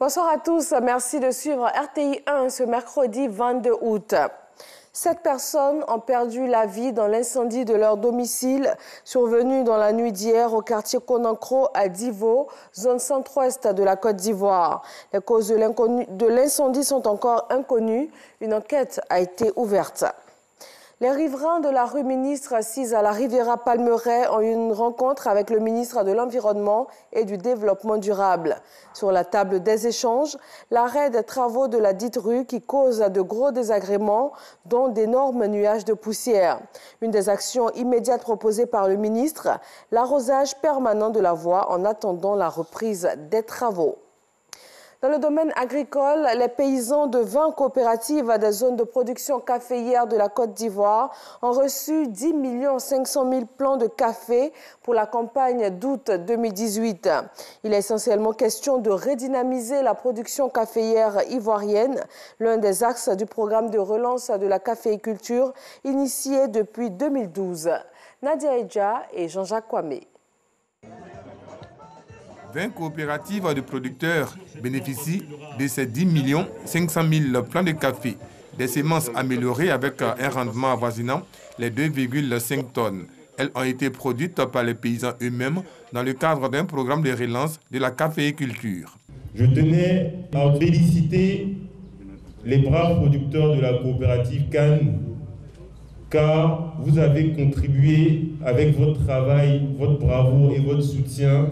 Bonsoir à tous, merci de suivre RTI 1 ce mercredi 22 août. 7 personnes ont perdu la vie dans l'incendie de leur domicile survenu dans la nuit d'hier au quartier Konankro à Divo, zone centre-ouest de la Côte d'Ivoire. Les causes de l'incendie sont encore inconnues. Une enquête a été ouverte. Les riverains de la rue Ministre assise à la Riviera Palmeraie ont eu une rencontre avec le ministre de l'Environnement et du Développement durable. Sur la table des échanges, l'arrêt des travaux de la dite rue qui cause de gros désagréments, dont d'énormes nuages de poussière. Une des actions immédiates proposées par le ministre, l'arrosage permanent de la voie en attendant la reprise des travaux. Dans le domaine agricole, les paysans de 20 coopératives des zones de production caféière de la Côte d'Ivoire ont reçu 10 500 000 plants de café pour la campagne d'août 2018. Il est essentiellement question de redynamiser la production caféière ivoirienne, l'un des axes du programme de relance de la caféiculture initié depuis 2012. Nadia Edja et Jean-Jacques Kwame. 20 coopératives de producteurs bénéficient de ces 10 500 000 plants de café, des semences améliorées avec un rendement avoisinant les 2,5 tonnes. Elles ont été produites par les paysans eux-mêmes dans le cadre d'un programme de relance de la caféiculture. Je tenais à féliciter les braves producteurs de la coopérative Cannes, car vous avez contribué avec votre travail, votre bravoure et votre soutien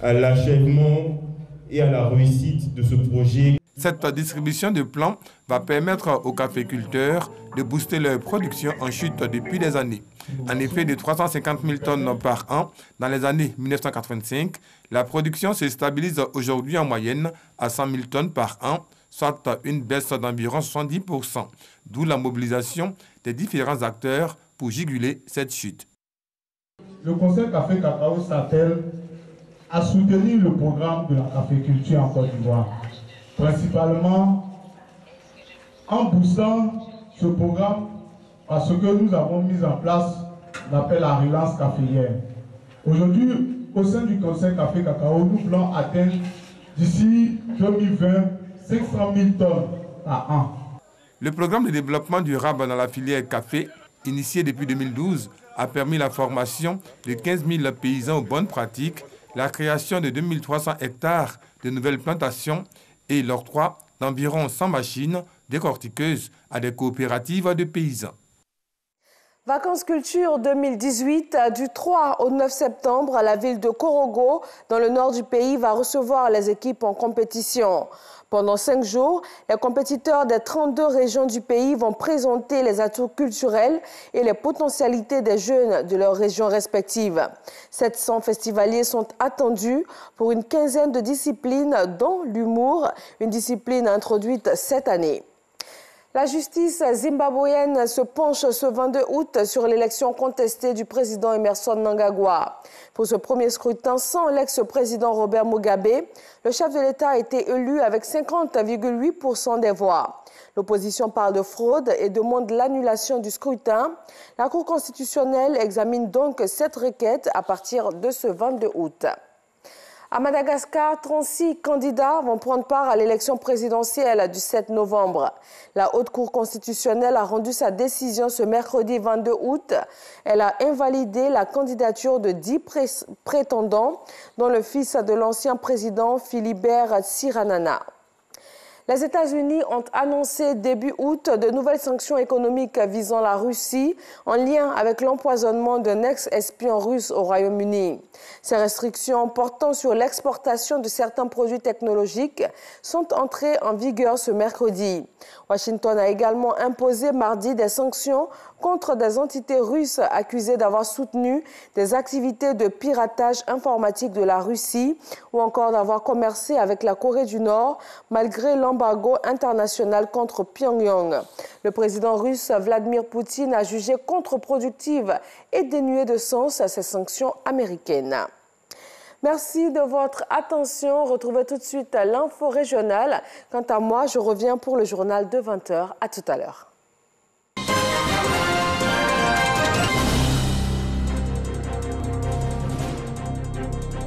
à l'achèvement et à la réussite de ce projet. Cette distribution de plants va permettre aux caféiculteurs de booster leur production en chute depuis des années. En effet, de 350 000 tonnes par an dans les années 1985, la production se stabilise aujourd'hui en moyenne à 100 000 tonnes par an, soit une baisse d'environ 70%, d'où la mobilisation des différents acteurs pour juguler cette chute. Le Conseil Café Cacao s'appelle à soutenir le programme de la caféiculture en Côte d'Ivoire, principalement en boostant ce programme parce que nous avons mis en place l'appel à relance caféière. Aujourd'hui, au sein du Conseil Café Cacao, nous voulons atteindre d'ici 2020 500 000 tonnes par an. Le programme de développement durable dans la filière café, initié depuis 2012, a permis la formation de 15 000 paysans aux bonnes pratiques, la création de 2300 hectares de nouvelles plantations et l'octroi d'environ 100 machines décortiqueuses à des coopératives de paysans. Vacances Culture 2018, du 3 au 9 septembre, la ville de Korogo, dans le nord du pays, va recevoir les équipes en compétition. Pendant 5 jours, les compétiteurs des 32 régions du pays vont présenter les atouts culturels et les potentialités des jeunes de leurs régions respectives. 700 festivaliers sont attendus pour une quinzaine de disciplines, dont l'humour, une discipline introduite cette année. La justice zimbabwéenne se penche ce 22 août sur l'élection contestée du président Emmerson Mnangagwa. Pour ce premier scrutin sans l'ex-président Robert Mugabe, le chef de l'État a été élu avec 50,8% des voix. L'opposition parle de fraude et demande l'annulation du scrutin. La Cour constitutionnelle examine donc cette requête à partir de ce 22 août. À Madagascar, 36 candidats vont prendre part à l'élection présidentielle du 7 novembre. La Haute Cour constitutionnelle a rendu sa décision ce mercredi 22 août. Elle a invalidé la candidature de 10 prétendants, dont le fils de l'ancien président Philibert Tsiranana. Les États-Unis ont annoncé début août de nouvelles sanctions économiques visant la Russie en lien avec l'empoisonnement d'un ex-espion russe au Royaume-Uni. Ces restrictions portant sur l'exportation de certains produits technologiques sont entrées en vigueur ce mercredi. Washington a également imposé mardi des sanctions contre des entités russes accusées d'avoir soutenu des activités de piratage informatique de la Russie ou encore d'avoir commercé avec la Corée du Nord malgré l'embargo international contre Pyongyang. Le président russe Vladimir Poutine a jugé contre-productive et dénuée de sens ces sanctions américaines. Merci de votre attention. Retrouvez tout de suite l'info régionale. Quant à moi, je reviens pour le journal de 20h. À tout à l'heure.